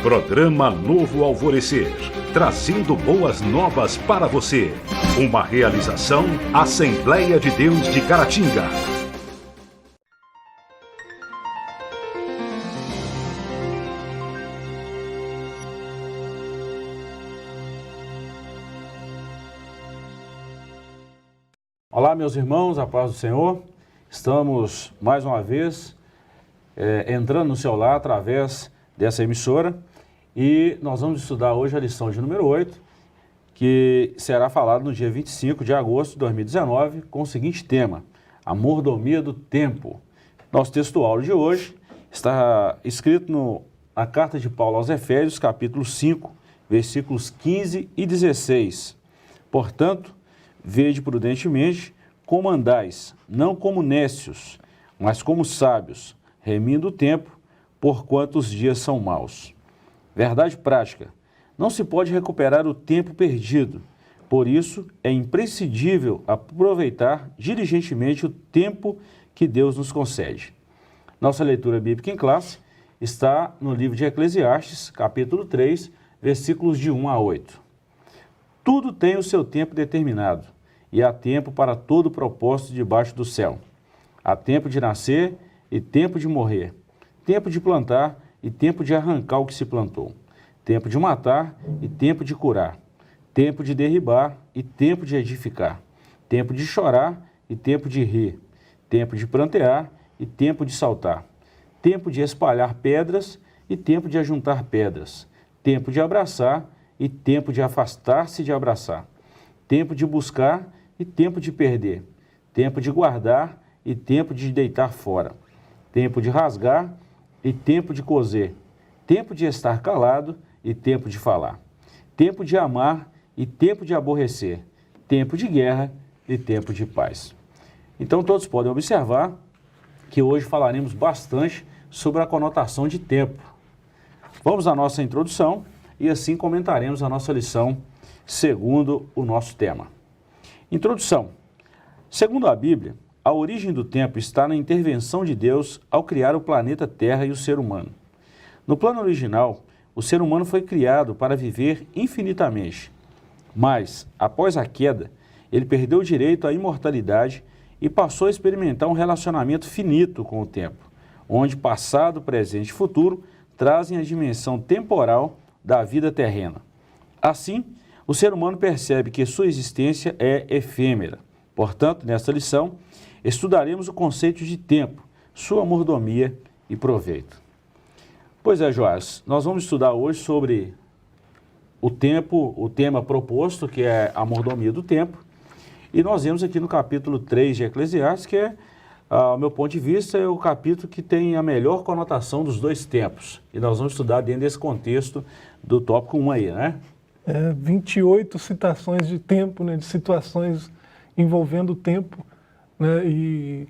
Programa Novo Alvorecer, trazendo boas novas para você. Uma realização Assembleia de Deus de Caratinga. Olá, meus irmãos, a paz do Senhor. Estamos mais uma vez entrando no seu lar através dessa emissora e nós vamos estudar hoje a lição de número 8, que será falada no dia 25 de agosto de 2019 com o seguinte tema: a mordomia do tempo. Nosso texto-áudio de hoje está escrito na carta de Paulo aos Efésios, capítulo 5, versículos 15 e 16. Portanto, vede prudentemente como andais, não como nécios, mas como sábios, remindo o tempo, porquanto os dias são maus. Verdade prática: não se pode recuperar o tempo perdido, por isso é imprescindível aproveitar diligentemente o tempo que Deus nos concede. Nossa leitura bíblica em classe está no livro de Eclesiastes, capítulo 3, versículos de 1 a 8. Tudo tem o seu tempo determinado, e há tempo para todo propósito debaixo do céu. Há tempo de nascer e tempo de morrer, tempo de plantar e tempo de arrancar o que se plantou, tempo de matar e tempo de curar, tempo de derribar e tempo de edificar, tempo de chorar e tempo de rir, tempo de prantear e tempo de saltar, tempo de espalhar pedras e tempo de ajuntar pedras, tempo de abraçar e tempo de afastar-se de abraçar, tempo de buscar e tempo de perder, tempo de guardar e tempo de deitar fora, tempo de rasgar e tempo de coser, tempo de estar calado e tempo de falar, tempo de amar e tempo de aborrecer, tempo de guerra e tempo de paz. Então todos podem observar que hoje falaremos bastante sobre a conotação de tempo. Vamos à nossa introdução e assim comentaremos a nossa lição segundo o nosso tema. Introdução. Segundo a Bíblia, a origem do tempo está na intervenção de Deus ao criar o planeta Terra e o ser humano. No plano original, o ser humano foi criado para viver infinitamente, mas, após a queda, ele perdeu o direito à imortalidade e passou a experimentar um relacionamento finito com o tempo, onde passado, presente e futuro trazem a dimensão temporal da vida terrena. Assim, o ser humano percebe que sua existência é efêmera. Portanto, nesta lição, estudaremos o conceito de tempo, sua mordomia e proveito. Pois é, Joás, nós vamos estudar hoje sobre o tempo, o tema proposto, que é a mordomia do tempo. E nós vemos aqui no capítulo 3 de Eclesiastes, que é, ao meu ponto de vista, é o capítulo que tem a melhor conotação dos dois tempos. E nós vamos estudar dentro desse contexto do tópico 1 aí, né? 28 citações de tempo, né, de situações envolvendo o tempo, né, e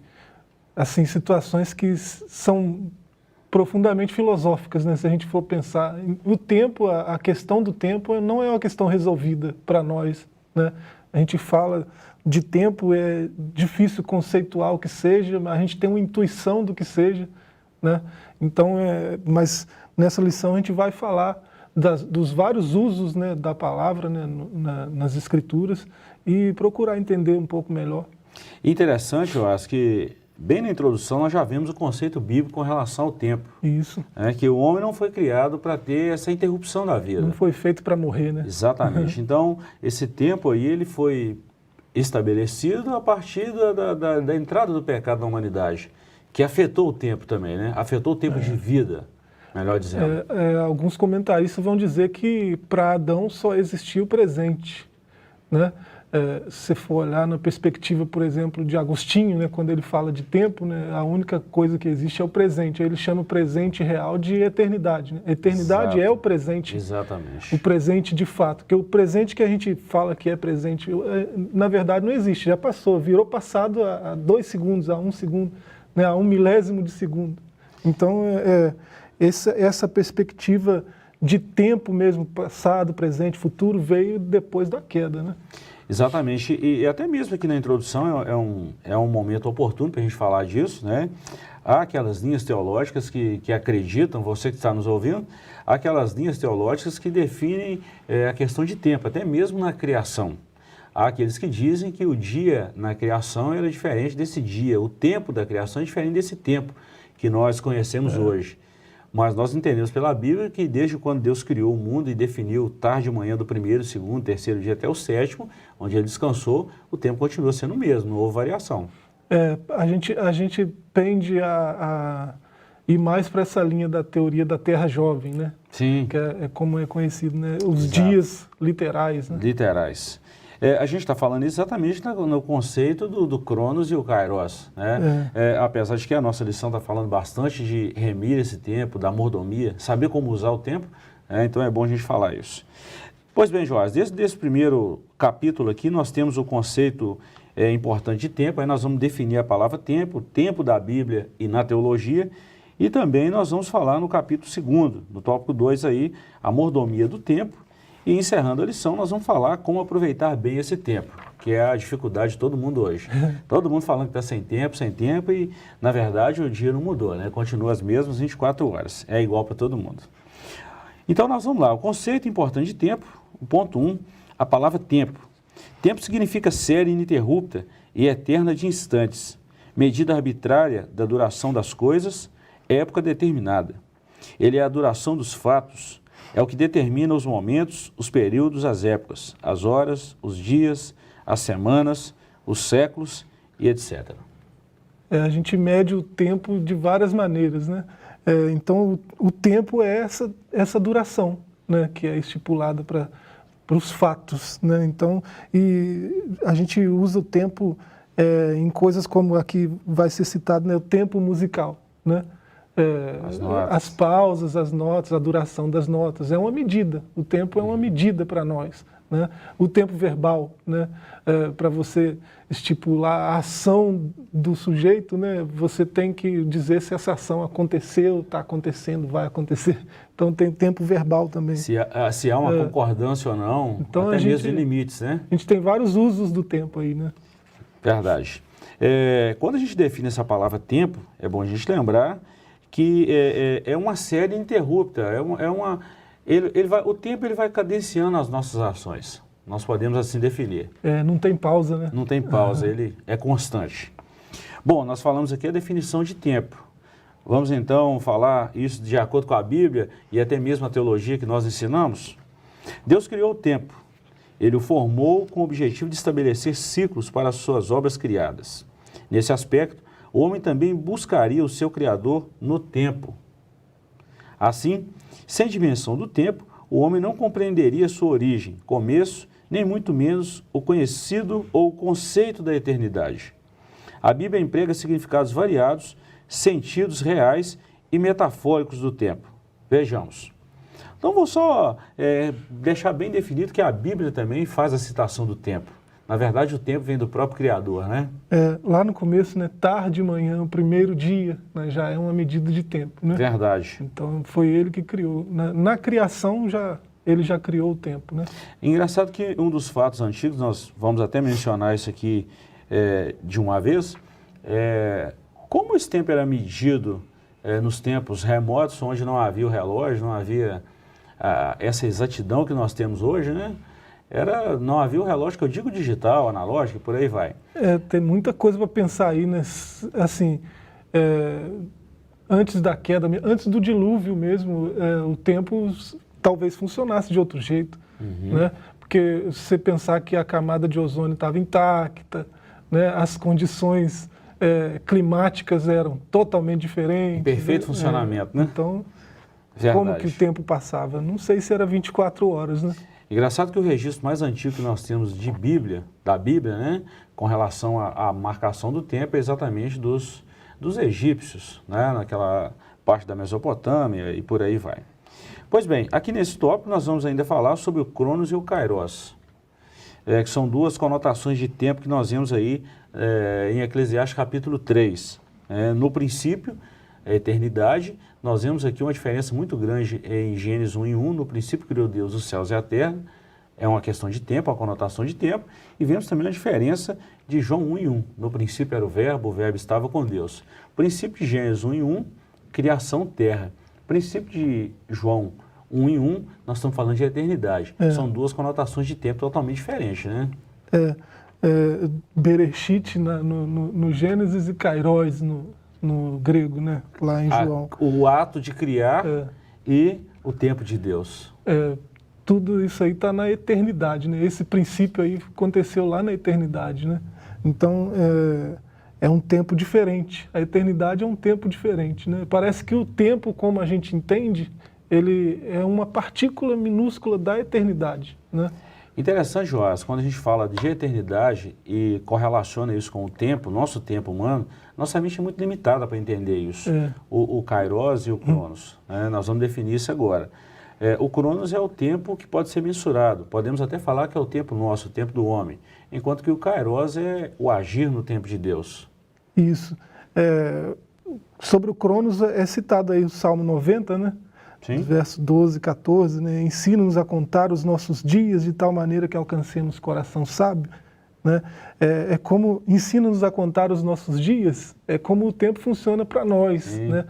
assim, situações que são profundamente filosóficas, né, se a gente for pensar. O tempo, a questão do tempo não é uma questão resolvida para nós, né? A gente fala de tempo, é difícil conceituar o que seja, mas a gente tem uma intuição do que seja, né? Então, mas nessa lição a gente vai falar dos vários usos, né, da palavra, né, nas escrituras e procurar entender um pouco melhor. Interessante, eu acho que bem na introdução nós já vemos o conceito bíblico com relação ao tempo. Isso. Que o homem não foi criado para ter essa interrupção da vida. Não foi feito para morrer, né? Exatamente. Então, esse tempo aí, ele foi estabelecido a partir da entrada do pecado na humanidade, que afetou o tempo também, né? Afetou o tempo de vida, melhor dizendo. Alguns comentaristas vão dizer que para Adão só existia o presente, né? Se for olhar na perspectiva, por exemplo, de Agostinho, né, quando ele fala de tempo, né, a única coisa que existe é o presente. Aí ele chama o presente real de eternidade, né? Eternidade é o presente. Exatamente. O presente de fato. Porque o presente que a gente fala que é presente, na verdade não existe, já passou, virou passado a 2 segundos, a 1 segundo, né, a 1 milésimo de segundo. Então, essa perspectiva de tempo mesmo, passado, presente, futuro, veio depois da queda, né? Exatamente, e até mesmo aqui na introdução é um momento oportuno para a gente falar disso, né? Há aquelas linhas teológicas que acreditam, você que está nos ouvindo, há aquelas linhas teológicas que definem a questão de tempo, até mesmo na criação. Há aqueles que dizem que o dia na criação era diferente desse dia, o tempo da criação é diferente desse tempo que nós conhecemos hoje. Mas nós entendemos pela Bíblia que desde quando Deus criou o mundo e definiu tarde e manhã do primeiro, segundo, terceiro dia até o sétimo, onde ele descansou, o tempo continua sendo o mesmo, não houve variação. A gente tende a ir mais para essa linha da teoria da Terra jovem, né? Sim. Que é como é conhecido, né? Os Exato. dias literais, né? Literais. A gente está falando exatamente no conceito do Cronos e o Kairos, né? Apesar de que a nossa lição está falando bastante de remir esse tempo, da mordomia, saber como usar o tempo, então é bom a gente falar isso. Pois bem, Joás, desde esse primeiro capítulo aqui nós temos o conceito importante de tempo, aí nós vamos definir a palavra tempo, tempo da Bíblia e na teologia, e também nós vamos falar no capítulo 2, no tópico 2 aí, a mordomia do tempo. E encerrando a lição, nós vamos falar como aproveitar bem esse tempo, que é a dificuldade de todo mundo hoje. Todo mundo falando que está sem tempo, e na verdade o dia não mudou, né? Continua as mesmas 24 horas, é igual para todo mundo. Então nós vamos lá, o conceito importante de tempo, o ponto 1, a palavra tempo. Tempo significa série ininterrupta e eterna de instantes, medida arbitrária da duração das coisas, época determinada. Ele é a duração dos fatos, é o que determina os momentos, os períodos, as épocas, as horas, os dias, as semanas, os séculos e etc. A gente mede o tempo de várias maneiras, né? Então, o tempo é essa duração, né? Que é estipulada para os fatos, né? Então, e a gente usa o tempo em coisas como aqui vai ser citado, né? O tempo musical, né? As pausas, as notas, a duração das notas, é uma medida, o tempo é uma medida para nós, né? O tempo verbal, né? Para você estipular a ação do sujeito, né? Você tem que dizer se essa ação aconteceu, está acontecendo, vai acontecer, então tem tempo verbal também. Se há uma concordância ou não, então, até mesmo de limites, né? A gente tem vários usos do tempo aí, né? Verdade. Quando a gente define essa palavra tempo, é bom a gente lembrar que é uma série ininterrupta, o tempo ele vai cadenciando as nossas ações, nós podemos assim definir. Não tem pausa, né? Não tem pausa, ele é constante. Bom, nós falamos aqui a definição de tempo. Vamos então falar isso de acordo com a Bíblia e até mesmo a teologia que nós ensinamos? Deus criou o tempo, ele o formou com o objetivo de estabelecer ciclos para as suas obras criadas. Nesse aspecto, o homem também buscaria o seu Criador no tempo. Assim, sem dimensão do tempo, o homem não compreenderia sua origem, começo, nem muito menos o conhecido ou o conceito da eternidade. A Bíblia emprega significados variados, sentidos reais e metafóricos do tempo. Vejamos. Então vou só deixar bem definido que a Bíblia também faz a citação do tempo. Na verdade, o tempo vem do próprio Criador, né? Lá no começo, né, tarde, manhã, o primeiro dia, né, já é uma medida de tempo, né? Verdade. Então, foi ele que criou. Na criação, ele já criou o tempo, né? Engraçado que um dos fatos antigos, nós vamos até mencionar isso aqui de uma vez, como esse tempo era medido nos tempos remotos, onde não havia o relógio, não havia essa exatidão que nós temos hoje, né? Não havia o relógio, que eu digo digital, analógico, por aí vai. Tem muita coisa para pensar aí, né? Assim, antes da queda, antes do dilúvio mesmo, o tempo talvez funcionasse de outro jeito, né? Porque se você pensar que a camada de ozônio estava intacta, né? As condições climáticas eram totalmente diferentes. Perfeito funcionamento, né? Então, verdade. Como que o tempo passava? Não sei se era 24 horas, né? Engraçado que o registro mais antigo que nós temos de Bíblia, da Bíblia, né, com relação à marcação do tempo, é exatamente dos egípcios, né, naquela parte da Mesopotâmia e por aí vai. Pois bem, aqui nesse tópico nós vamos ainda falar sobre o Cronos e o Kairos, que são duas conotações de tempo que nós vemos aí em Eclesiastes capítulo 3. No princípio, a eternidade, nós vemos aqui uma diferença muito grande em Gênesis 1:1, no princípio criou Deus os céus e a terra, é uma questão de tempo, uma conotação de tempo, e vemos também a diferença de João 1:1. No princípio era o verbo estava com Deus. O princípio de Gênesis 1:1, criação terra. O princípio de João 1:1, nós estamos falando de eternidade. São duas conotações de tempo totalmente diferentes, né? Bereshit no Gênesis e Kairos no grego, né? Lá em João. O ato de criar e o tempo de Deus. Tudo isso aí está na eternidade, né? Esse princípio aí aconteceu lá na eternidade, né? Então, é um tempo diferente. A eternidade é um tempo diferente, né? Parece que o tempo, como a gente entende, ele é uma partícula minúscula da eternidade, né? Interessante, Joás, quando a gente fala de eternidade e correlaciona isso com o tempo, nosso tempo humano, nossa mente é muito limitada para entender isso. O Kairos e o Cronos, né? Nós vamos definir isso agora. O Cronos é o tempo que pode ser mensurado. Podemos até falar que é o tempo nosso, o tempo do homem. Enquanto que o Kairos é o agir no tempo de Deus. Isso. Sobre o Cronos é citado aí o Salmo 90, né? Sim. Verso 12 e 14, né? Ensina-nos a contar os nossos dias de tal maneira que alcancemos coração sábio. Né? Como ensina-nos a contar os nossos dias, é como o tempo funciona para nós. Né?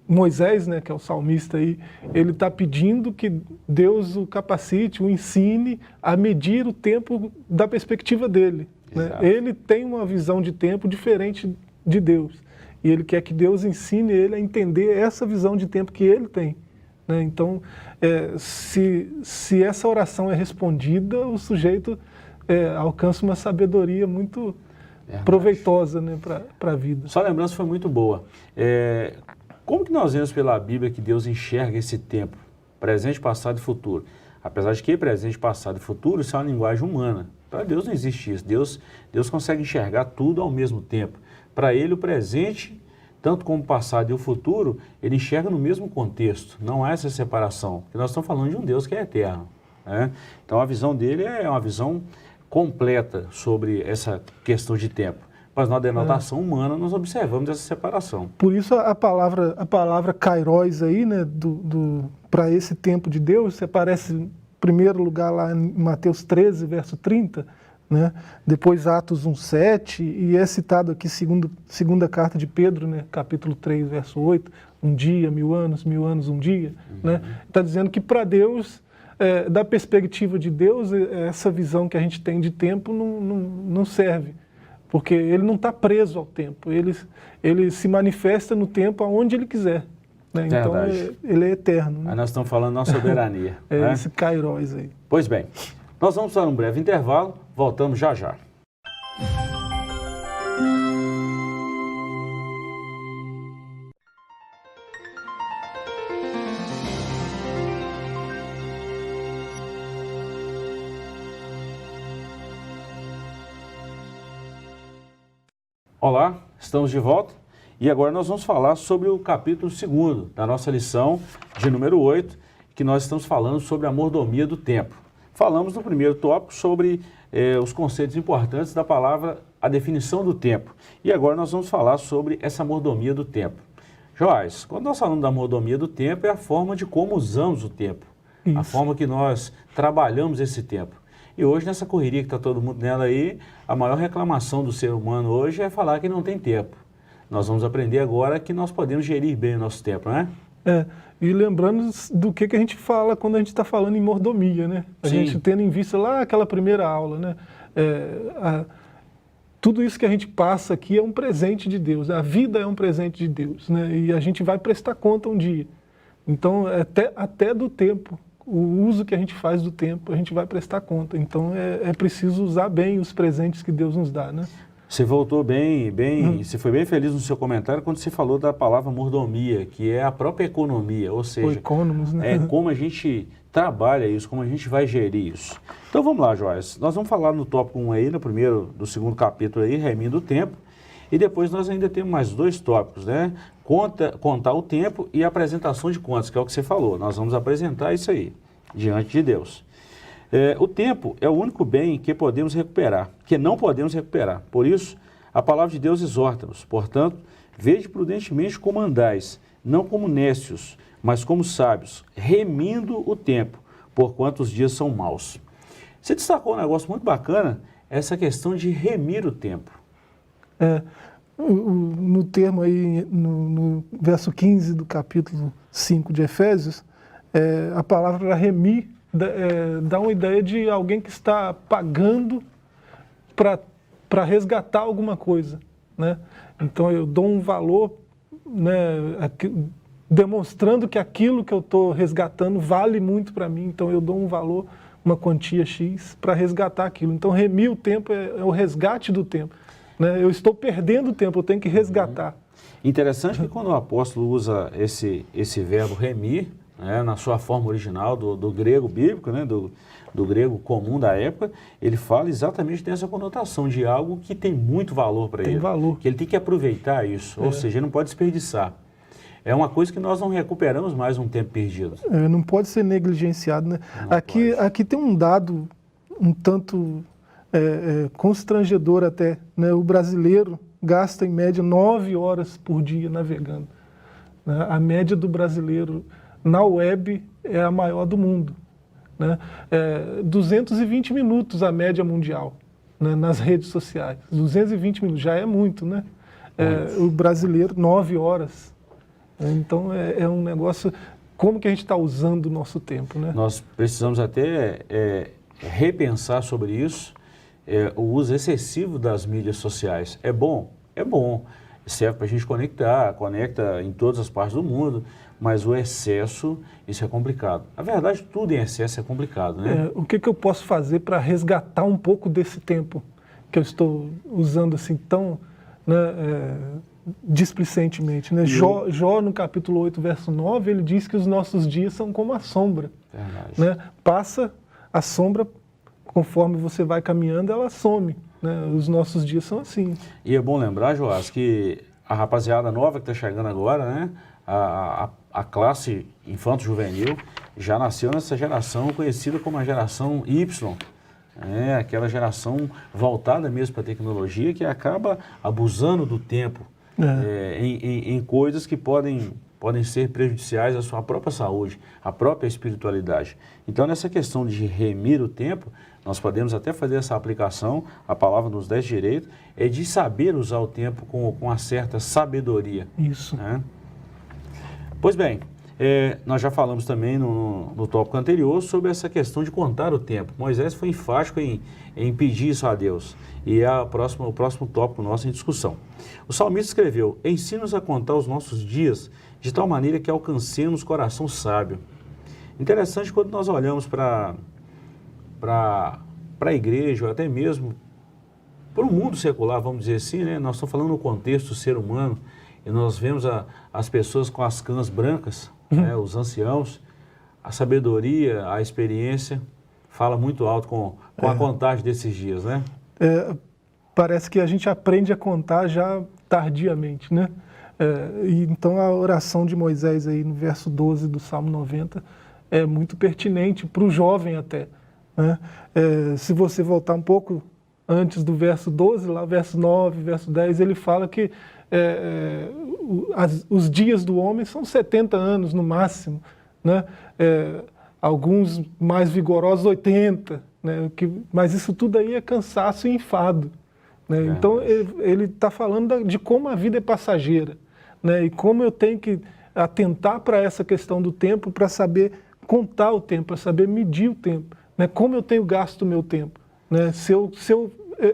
Moisés, né, que é o salmista aí, ele está pedindo que Deus o capacite, o ensine a medir o tempo da perspectiva dele. Né? Ele tem uma visão de tempo diferente de Deus. E ele quer que Deus ensine ele a entender essa visão de tempo que ele tem. Né? Então, se essa oração é respondida, o sujeito alcança uma sabedoria muito proveitosa, né, para a vida. Sua lembrança foi muito boa. Como que nós vemos pela Bíblia que Deus enxerga esse tempo, presente, passado e futuro? Apesar de que presente, passado e futuro, isso é uma linguagem humana. Para Deus não existe isso. Deus consegue enxergar tudo ao mesmo tempo. Para Ele, o presente, tanto como o passado e o futuro, Ele enxerga no mesmo contexto. Não há essa separação. Porque nós estamos falando de um Deus que é eterno. Né? Então, a visão dele é uma visão completa sobre essa questão de tempo. Mas na denotação humana, nós observamos essa separação. Por isso, a palavra Kairos aí, né, para esse tempo de Deus, aparece em primeiro lugar lá em Mateus 13, verso 30, né? Depois Atos 1:7, e é citado aqui segunda carta de Pedro, né? Capítulo 3, verso 8, um dia, 1000 anos, um dia. Né? Está dizendo que para Deus, da perspectiva de Deus, essa visão que a gente tem de tempo não serve, porque ele não está preso ao tempo, ele se manifesta no tempo aonde ele quiser. Né? Então ele é eterno. Né? Aí nós estamos falando da nossa soberania. Né? Esse Kairos aí. Pois bem, nós vamos para um breve intervalo, voltamos já já. Olá, estamos de volta e agora nós vamos falar sobre o capítulo 2 da nossa lição de número 8, que nós estamos falando sobre a mordomia do tempo. Falamos no primeiro tópico sobre os conceitos importantes da palavra, a definição do tempo. E agora nós vamos falar sobre essa mordomia do tempo. Joás, quando nós falamos da mordomia do tempo, é a forma de como usamos o tempo. Isso. A forma que nós trabalhamos esse tempo. E hoje, nessa correria que está todo mundo nela aí, a maior reclamação do ser humano hoje é falar que não tem tempo. Nós vamos aprender agora que nós podemos gerir bem o nosso tempo, né? E lembrando do que a gente fala quando a gente está falando em mordomia, né? A gente tendo em vista lá aquela primeira aula, né? Tudo isso que a gente passa aqui é um presente de Deus, a vida é um presente de Deus, né? E a gente vai prestar conta um dia. Então, até do tempo, o uso que a gente faz do tempo, a gente vai prestar conta. Então, é preciso usar bem os presentes que Deus nos dá, né? Você voltou você foi bem feliz no seu comentário quando você falou da palavra mordomia, que é a própria economia, ou seja, economos, né? É como a gente trabalha isso, como a gente vai gerir isso. Então vamos lá, Joás, nós vamos falar no tópico 1 aí, do segundo capítulo aí, remindo o tempo, e depois nós ainda temos mais 2 tópicos, né? Contar o tempo e a apresentação de contas, que é o que você falou. Nós vamos apresentar isso aí, diante de Deus. O tempo é o único bem que podemos recuperar, que não podemos recuperar. Por isso, a palavra de Deus exorta-nos. Portanto, vede prudentemente como andais, não como nécios, mas como sábios, remindo o tempo, porquanto os dias são maus. Você destacou um negócio muito bacana, essa questão de remir o tempo. No termo aí, no verso 15 do capítulo 5 de Efésios, a palavra remir dá uma ideia de alguém que está pagando para resgatar alguma coisa, né? Então eu dou um valor, né, demonstrando que aquilo que eu estou resgatando vale muito para mim, então eu dou um valor, uma quantia X para resgatar aquilo. Então remir o tempo é o resgate do tempo, né? Eu estou perdendo tempo, eu tenho que resgatar. Interessante que quando o apóstolo usa esse verbo remir, né, na sua forma original do grego bíblico, né, do grego comum da época, ele fala exatamente dessa conotação de algo que tem muito valor para ele. Tem valor. Que ele tem que aproveitar isso, ou seja, ele não pode desperdiçar. É uma coisa que nós não recuperamos mais um tempo perdido. Não pode ser negligenciado, né? Aqui tem um dado um tanto constrangedor até, né? O brasileiro gasta em média 9 horas por dia navegando, né? A média do brasileiro na web é a maior do mundo, né? 220 minutos a média mundial, né? Nas redes sociais. 220 minutos já é muito, né? O brasileiro 9 horas. Então é um negócio, como que a gente está usando o nosso tempo, né? Nós precisamos até repensar sobre isso, o uso excessivo das mídias sociais. É bom, serve para a gente conecta em todas as partes do mundo, mas o excesso, isso é complicado. Na verdade, tudo em excesso é complicado, né? O que eu posso fazer para resgatar um pouco desse tempo que eu estou usando assim tão, né, displicentemente, né? Jó, no capítulo 8, verso 9, ele diz que os nossos dias são como a sombra. Verdade. Né? Passa a sombra, conforme você vai caminhando, ela some, né? Os nossos dias são assim. E é bom lembrar, Joás, que a rapaziada nova que está chegando agora, né? A classe infanto-juvenil já nasceu nessa geração conhecida como a geração Y. Aquela geração voltada mesmo para a tecnologia que acaba abusando do tempo em coisas que podem ser prejudiciais à sua própria saúde, à própria espiritualidade. Então, nessa questão de remir o tempo, nós podemos até fazer essa aplicação, a palavra nos dá direito, é de saber usar o tempo com uma certa sabedoria. Isso. Né? Pois bem, nós já falamos também no tópico anterior sobre essa questão de contar o tempo. Moisés foi enfático em pedir isso a Deus. E é o próximo tópico nosso em discussão. O salmista escreveu: ensina-nos a contar os nossos dias de tal maneira que alcancemos coração sábio. Interessante quando nós olhamos para a igreja, ou até mesmo para o mundo secular, vamos dizer assim, né? Nós estamos falando no contexto do ser humano, e nós vemos as pessoas com as cãs brancas, né? Os anciãos, a sabedoria, a experiência, fala muito alto com a contagem desses dias, né? Parece que a gente aprende a contar já tardiamente, né? E então a oração de Moisés aí no verso 12 do Salmo 90 é muito pertinente para o jovem até, né? Se você voltar um pouco antes do verso 12, lá verso 9, verso 10, ele fala que os dias do homem são 70 anos no máximo, né? Alguns mais vigorosos 80, né? Mas isso tudo aí é cansaço e enfado, né? Então ele está falando de como a vida é passageira, né? E como eu tenho que atentar para essa questão do tempo, para saber contar o tempo, para saber medir o tempo, né? Como eu tenho gasto o meu tempo, né?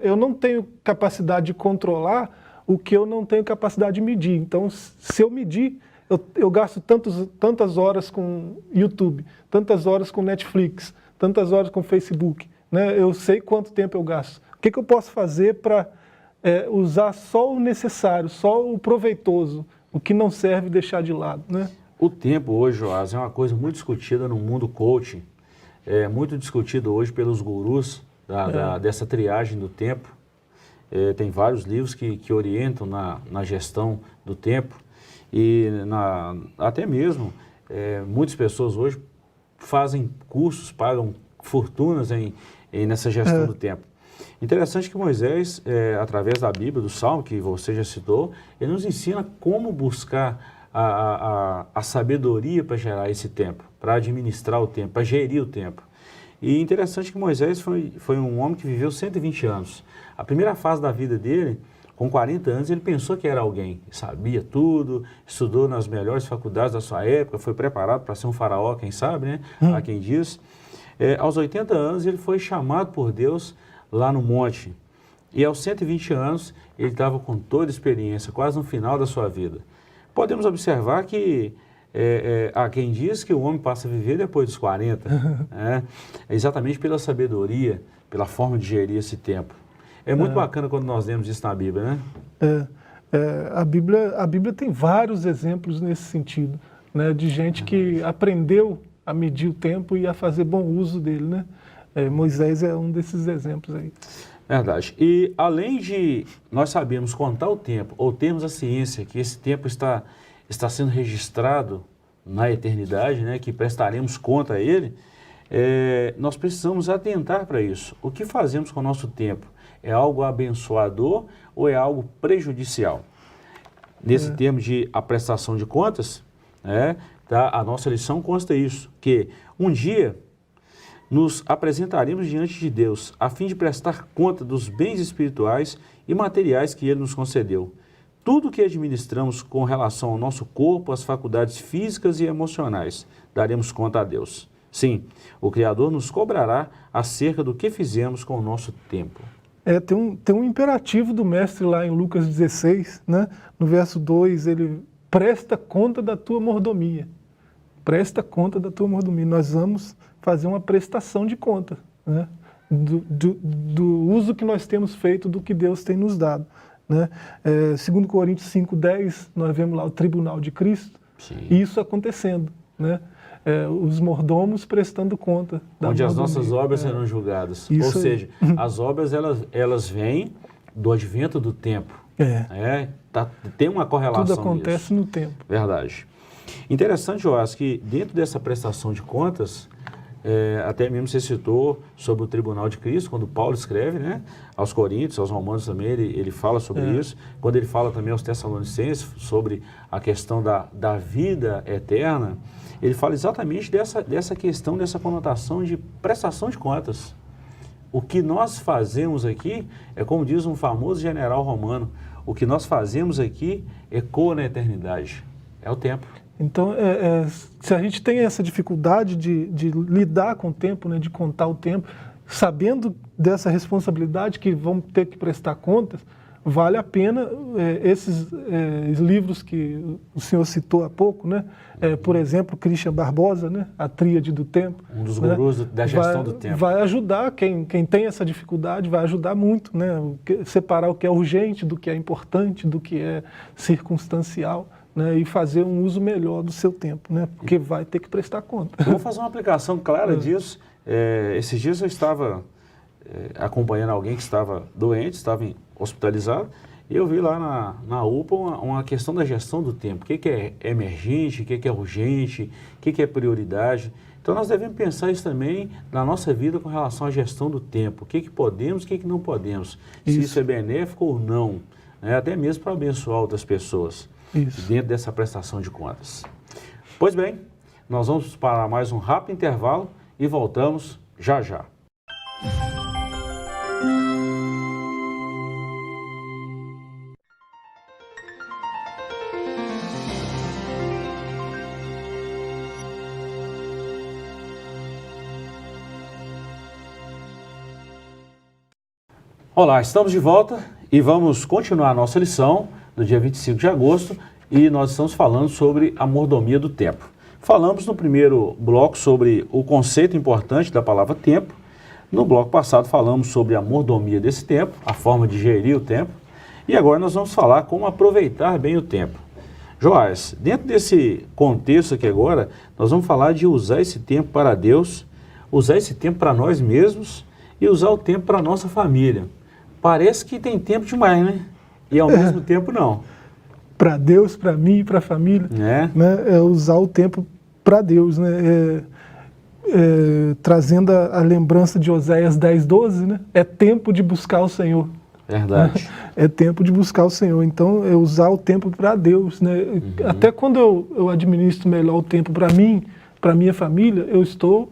Eu não tenho capacidade de controlar o que eu não tenho capacidade de medir. Então, se eu medir, eu gasto tantas horas com YouTube, tantas horas com Netflix, tantas horas com Facebook, né? Eu sei quanto tempo eu gasto. O que eu posso fazer para usar só o necessário, só o proveitoso, o que não serve deixar de lado, né? O tempo hoje, Joás, é uma coisa muito discutida no mundo coaching, muito discutido hoje pelos gurus dessa triagem do tempo. Tem vários livros que orientam na gestão do tempo e até mesmo muitas pessoas hoje fazem cursos, pagam fortunas nessa gestão do tempo. Interessante que Moisés, através da Bíblia, do Salmo, que você já citou, ele nos ensina como buscar a sabedoria para gerar esse tempo, para administrar o tempo, para gerir o tempo. E interessante que Moisés foi um homem que viveu 120 anos. A primeira fase da vida dele, com 40 anos, ele pensou que era alguém, sabia tudo, estudou nas melhores faculdades da sua época, foi preparado para ser um faraó, quem sabe, né? Há quem diz. Aos 80 anos, ele foi chamado por Deus lá no monte. E aos 120 anos, ele estava com toda a experiência, quase no final da sua vida. Podemos observar que há quem diz que o homem passa a viver depois dos 40, né? Exatamente pela sabedoria, pela forma de gerir esse tempo. É muito bacana quando nós lemos isso na Bíblia, né? A Bíblia tem vários exemplos nesse sentido, né? De gente que aprendeu a medir o tempo e a fazer bom uso dele, né? Moisés é um desses exemplos aí. Verdade. E além de nós sabermos contar o tempo, ou termos a ciência que esse tempo está sendo registrado na eternidade, né, que prestaremos conta a ele, nós precisamos atentar para isso. O que fazemos com o nosso tempo? É algo abençoador ou é algo prejudicial? Nesse termo de a prestação de contas, a nossa lição consta isso, que um dia nos apresentaremos diante de Deus a fim de prestar conta dos bens espirituais e materiais que Ele nos concedeu. Tudo que administramos com relação ao nosso corpo, às faculdades físicas e emocionais, daremos conta a Deus. Sim, o Criador nos cobrará acerca do que fizemos com o nosso tempo. Tem um imperativo do mestre lá em Lucas 16, né? No verso 2, ele presta conta da tua mordomia. Presta conta da tua mordomia. Nós vamos fazer uma prestação de conta, né? Do uso que nós temos feito do que Deus tem nos dado, né? 2 Coríntios 5:10, nós vemos lá o tribunal de Cristo, e isso acontecendo, né? Os mordomos prestando conta da onde mordomia. as nossas obras serão julgadas. Ou seja, as obras elas vêm do advento do tempo. Tem uma correlação. Tudo acontece no tempo. Verdade. Interessante, Joás, que dentro dessa prestação de contas, até mesmo você citou sobre o tribunal de Cristo, quando Paulo escreve, né, aos Coríntios, aos Romanos também, ele fala sobre isso. Quando ele fala também aos Tessalonicenses sobre a questão da vida eterna, ele fala exatamente dessa questão, dessa conotação de prestação de contas. O que nós fazemos aqui é como diz um famoso general romano, o que nós fazemos aqui ecoa na eternidade. É o tempo. Então, se a gente tem essa dificuldade de lidar com o tempo, né, de contar o tempo, sabendo dessa responsabilidade que vamos ter que prestar contas, vale a pena esses livros que o senhor citou há pouco, né? Por exemplo, Christian Barbosa, né? A Tríade do Tempo. Um dos gurus, né, da gestão do tempo. Vai ajudar, quem tem essa dificuldade, vai ajudar muito, né? Separar o que é urgente do que é importante, do que é circunstancial, né? E fazer um uso melhor do seu tempo, né? Porque vai ter que prestar conta. Eu vou fazer uma aplicação clara disso. Esses dias eu estava acompanhando alguém que estava doente, estava hospitalizado, e eu vi lá na UPA uma questão da gestão do tempo. O que é emergente, o que é urgente, o que é prioridade. Então nós devemos pensar isso também na nossa vida com relação à gestão do tempo. O que podemos, o que não podemos. Se isso é benéfico ou não. Né? Até mesmo para abençoar outras pessoas. Dentro dessa prestação de contas. Pois bem, nós vamos para mais um rápido intervalo e voltamos já já. Olá, estamos de volta e vamos continuar a nossa lição do dia 25 de agosto e nós estamos falando sobre a mordomia do tempo. Falamos no primeiro bloco sobre o conceito importante da palavra tempo. No bloco passado falamos sobre a mordomia desse tempo, a forma de gerir o tempo. E agora nós vamos falar como aproveitar bem o tempo. Joás, dentro desse contexto aqui agora, nós vamos falar de usar esse tempo para Deus, usar esse tempo para nós mesmos e usar o tempo para a nossa família. Parece que tem tempo demais, né? E ao mesmo tempo não. Para Deus, para mim e para a família, né? Usar o tempo para Deus, né? Trazendo a lembrança de Oséias 10:12, né? É tempo de buscar o Senhor. Verdade. É tempo de buscar o Senhor. Então, é usar o tempo para Deus, né? Até quando eu administro melhor o tempo para mim, para minha família, eu estou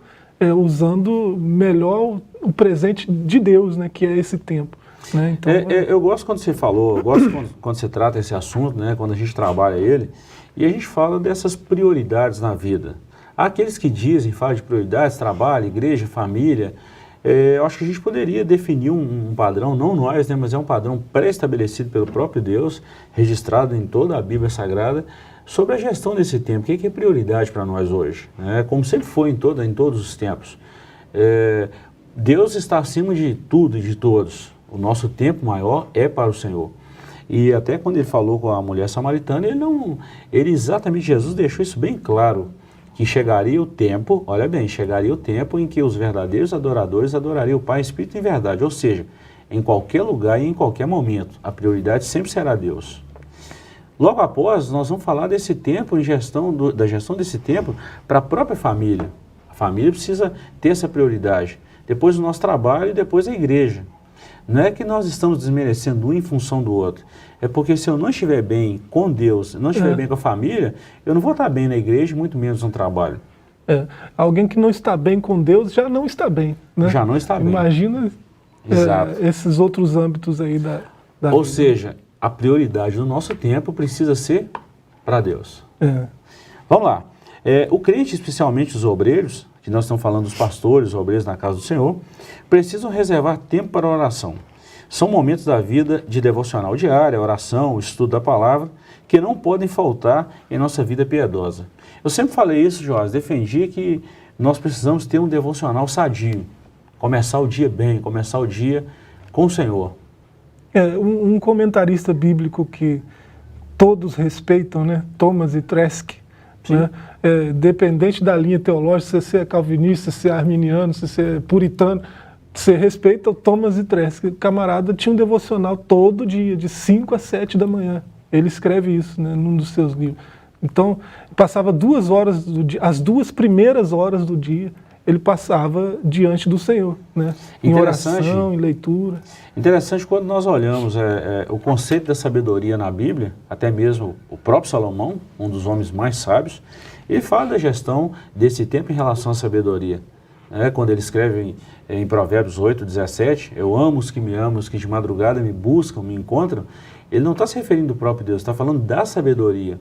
usando melhor o presente de Deus, né? Que é esse tempo. Né? Então, eu gosto quando você falou, eu gosto quando você trata esse assunto, né? Quando a gente trabalha ele, e a gente fala dessas prioridades na vida. Há aqueles que dizem, falam de prioridades, trabalho, igreja, família. Eu acho que a gente poderia definir um padrão, não nós, né, mas é um padrão pré-estabelecido pelo próprio Deus, registrado em toda a Bíblia Sagrada, sobre a gestão desse tempo. O que é prioridade para nós hoje? Como sempre foi em todos os tempos. Deus está acima de tudo e de todos. O nosso tempo maior é para o Senhor. E até quando ele falou com a mulher samaritana, Jesus deixou isso bem claro, que chegaria o tempo, olha bem, chegaria o tempo em que os verdadeiros adoradores adorariam o Pai em espírito e em verdade, ou seja, em qualquer lugar e em qualquer momento, a prioridade sempre será Deus. Logo após, nós vamos falar desse tempo, da gestão desse tempo para a própria família. A família precisa ter essa prioridade, depois o nosso trabalho e depois a igreja. Não é que nós estamos desmerecendo um em função do outro. É porque se eu não estiver bem com Deus, não estiver bem com a família, eu não vou estar bem na igreja, muito menos no trabalho. Alguém que não está bem com Deus já não está bem. Né? Já não está bem. Imagina esses outros âmbitos aí da Ou vida. seja, a prioridade do nosso tempo precisa ser para Deus. Vamos lá. O crente, especialmente os obreiros, que nós estamos falando dos pastores, obreiros na casa do Senhor, precisam reservar tempo para a oração. São momentos da vida de devocional diária, oração, estudo da palavra, que não podem faltar em nossa vida piedosa. Eu sempre falei isso, Joás, defendi que nós precisamos ter um devocional sadio, começar o dia bem, começar o dia com o Senhor. Um comentarista bíblico que todos respeitam, né? Thomas e Tresk, né? Dependente da linha teológica, se você é calvinista, se é arminiano, se você é puritano, você respeita o Thomas e Tresk. O camarada tinha um devocional todo dia, de 5 a 7 da manhã. Ele escreve isso, né, num dos seus livros. Então, passava 2 horas do dia, as 2 primeiras horas do dia, ele passava diante do Senhor, né? Em oração, em leitura. Interessante quando nós olhamos o conceito da sabedoria na Bíblia, até mesmo o próprio Salomão, um dos homens mais sábios, ele fala da gestão desse tempo em relação à sabedoria. Quando ele escreve em Provérbios 8:17, eu amo os que me amam, os que de madrugada me buscam, me encontram, ele não está se referindo ao próprio Deus, está falando da sabedoria.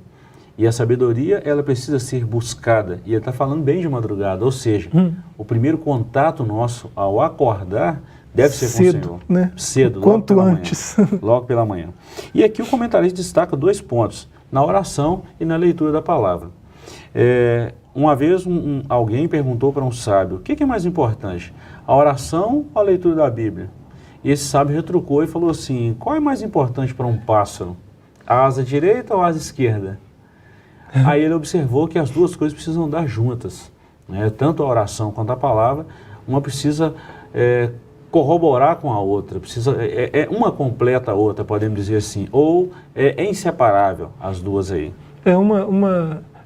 E a sabedoria, ela precisa ser buscada. E ele está falando bem de madrugada, ou seja, o primeiro contato nosso ao acordar deve ser com o Senhor. Né? Cedo, quanto antes. Logo pela manhã. E aqui o comentarista destaca 2 pontos, na oração e na leitura da palavra. Uma vez alguém perguntou para um sábio, o que é mais importante, a oração ou a leitura da Bíblia? E esse sábio retrucou e falou assim, qual é mais importante para um pássaro? A asa direita ou a asa esquerda? Aí ele observou que as 2 coisas precisam andar juntas, né? Tanto a oração quanto a palavra, uma precisa corroborar com a outra, uma completa a outra, podemos dizer assim, ou é inseparável as 2 aí.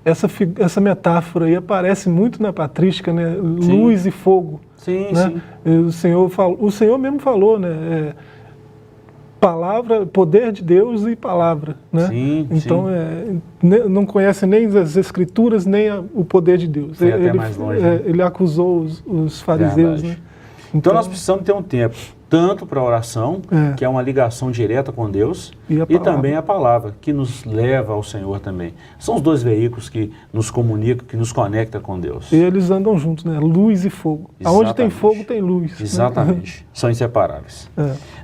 Essa metáfora aí aparece muito na patrística, né? Luz e fogo. Sim, né? sim. O Senhor mesmo falou, né? Palavra, poder de Deus e palavra, né? Sim, então, não conhece nem as Escrituras, nem o poder de Deus. Foi até mais longe, né? Ele acusou os fariseus, né? Então nós precisamos ter um tempo, tanto para a oração, que é uma ligação direta com Deus, e também a palavra, que nos leva ao Senhor também. São os 2 veículos que nos comunicam, que nos conectam com Deus. E eles andam juntos, né? Luz e fogo. Exatamente. Aonde tem fogo, tem luz. Exatamente. Né? São inseparáveis.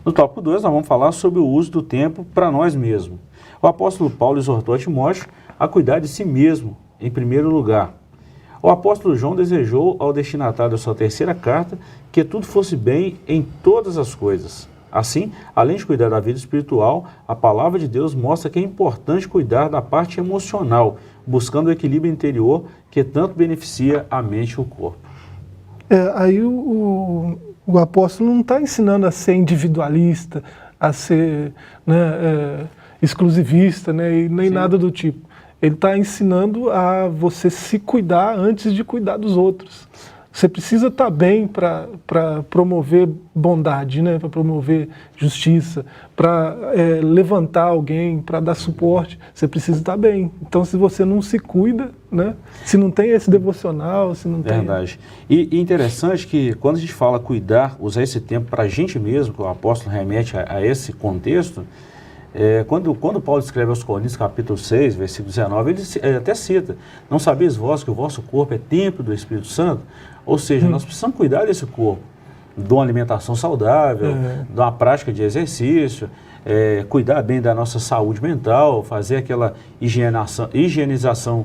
No tópico 2, nós vamos falar sobre o uso do tempo para nós mesmos. O apóstolo Paulo exortou a Timóteo a cuidar de si mesmo, em primeiro lugar. O apóstolo João desejou ao destinatário da sua 3ª carta que tudo fosse bem em todas as coisas. Assim, além de cuidar da vida espiritual, a palavra de Deus mostra que é importante cuidar da parte emocional, buscando o equilíbrio interior que tanto beneficia a mente e o corpo. Aí o apóstolo não está ensinando a ser individualista, a ser exclusivista, né, e nem nada do tipo. Ele está ensinando a você se cuidar antes de cuidar dos outros. Você precisa estar bem para promover bondade, né? Para promover justiça, para levantar alguém, para dar suporte. Você precisa estar bem. Então, se você não se cuida, né? Se não tem esse devocional, se não tem... Verdade. E interessante que quando a gente fala cuidar, usar esse tempo para a gente mesmo, que o apóstolo remete a esse contexto, quando Paulo escreve aos Coríntios, capítulo 6, versículo 19, ele até cita: não sabeis vós que o vosso corpo é templo do Espírito Santo? Ou seja, nós precisamos cuidar desse corpo, de uma alimentação saudável, de uma prática de exercício, cuidar bem da nossa saúde mental, fazer aquela higienização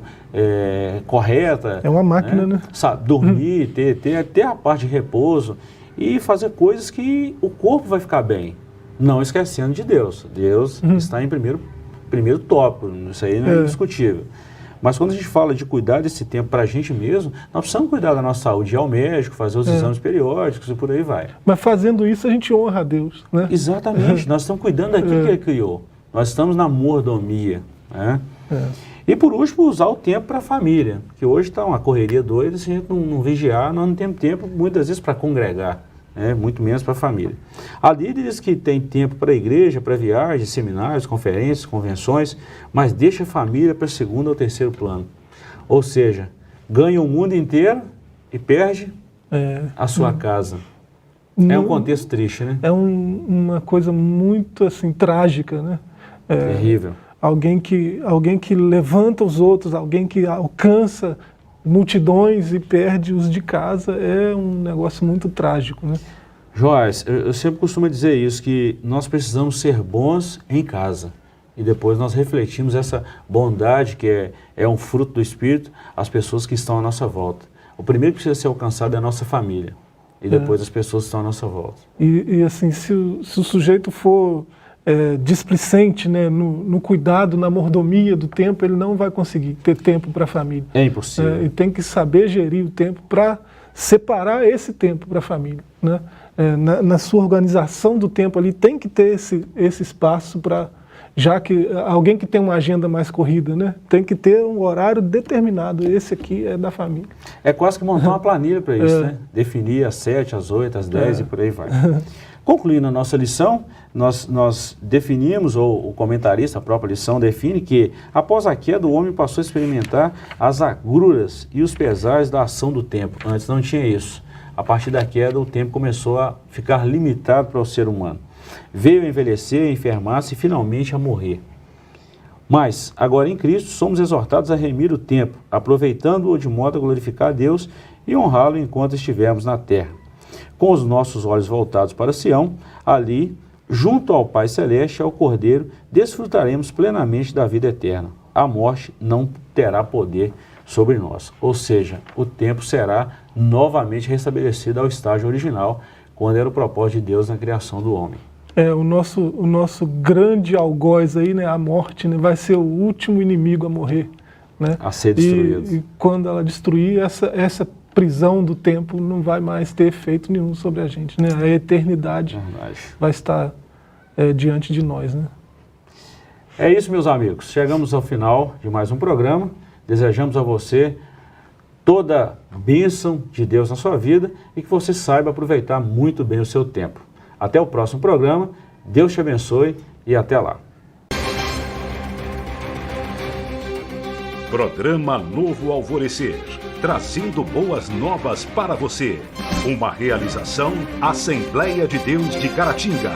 correta. É uma máquina, né? Dormir, ter a parte de repouso e fazer coisas que o corpo vai ficar bem. Não esquecendo de Deus. Deus está em primeiro tópico, isso aí não é indiscutível. Mas quando a gente fala de cuidar desse tempo para a gente mesmo, nós precisamos cuidar da nossa saúde, ir ao médico, fazer os exames periódicos e por aí vai. Mas fazendo isso a gente honra a Deus, né? Exatamente, nós estamos cuidando daquilo que Ele criou. Nós estamos na mordomia, né? E por último, usar o tempo para a família, que hoje está uma correria doida, se a gente não vigiar, nós não temos tempo muitas vezes para congregar. Muito menos para a família. Há líderes que têm tempo para a igreja, para viagens, seminários, conferências, convenções, mas deixa a família para segundo ou terceiro plano. Ou seja, ganha o mundo inteiro e perde a sua casa. É um contexto triste, né? É uma coisa muito assim, trágica, né? Terrível. Alguém que levanta os outros, alguém que alcança multidões e perde os de casa, é um negócio muito trágico, né? Joás, eu sempre costumo dizer isso, que nós precisamos ser bons em casa e depois nós refletimos essa bondade que é um fruto do Espírito, as pessoas que estão à nossa volta. O primeiro que precisa ser alcançado é a nossa família e depois as pessoas que estão à nossa volta. E assim, se o sujeito for displicente, né, no cuidado, na mordomia do tempo, ele não vai conseguir ter tempo para a família. É impossível. E tem que saber gerir o tempo para separar esse tempo para a família, né? Na sua organização do tempo ali tem que ter esse espaço para, já que alguém que tem uma agenda mais corrida, né, tem que ter um horário determinado, esse aqui é da família. É quase que montar uma planilha para isso, né? Definir às 7, às 8, às 10 e por aí vai. Concluindo a nossa lição, nós definimos, ou o comentarista, a própria lição, define que, após a queda, o homem passou a experimentar as agruras e os pesares da ação do tempo. Antes não tinha isso. A partir da queda, o tempo começou a ficar limitado para o ser humano. Veio a envelhecer, a enfermar-se e finalmente a morrer. Mas, agora em Cristo, somos exortados a remir o tempo, aproveitando-o de modo a glorificar a Deus e honrá-lo enquanto estivermos na terra. Com os nossos olhos voltados para Sião, ali, junto ao Pai Celeste e ao Cordeiro, desfrutaremos plenamente da vida eterna. A morte não terá poder sobre nós. Ou seja, o tempo será novamente restabelecido ao estágio original, quando era o propósito de Deus na criação do homem. O nosso grande algoz aí, né, a morte, né, vai ser o último inimigo a morrer, né? A ser destruído. E quando ela destruir, essa prisão do tempo não vai mais ter efeito nenhum sobre a gente, né? A eternidade vai estar diante de nós, né? É isso, meus amigos. Chegamos ao final de mais um programa. Desejamos a você toda a bênção de Deus na sua vida e que você saiba aproveitar muito bem o seu tempo. Até o próximo programa. Deus te abençoe e até lá. Programa Novo Alvorecer, trazendo boas novas para você. Uma realização Assembleia de Deus de Caratinga.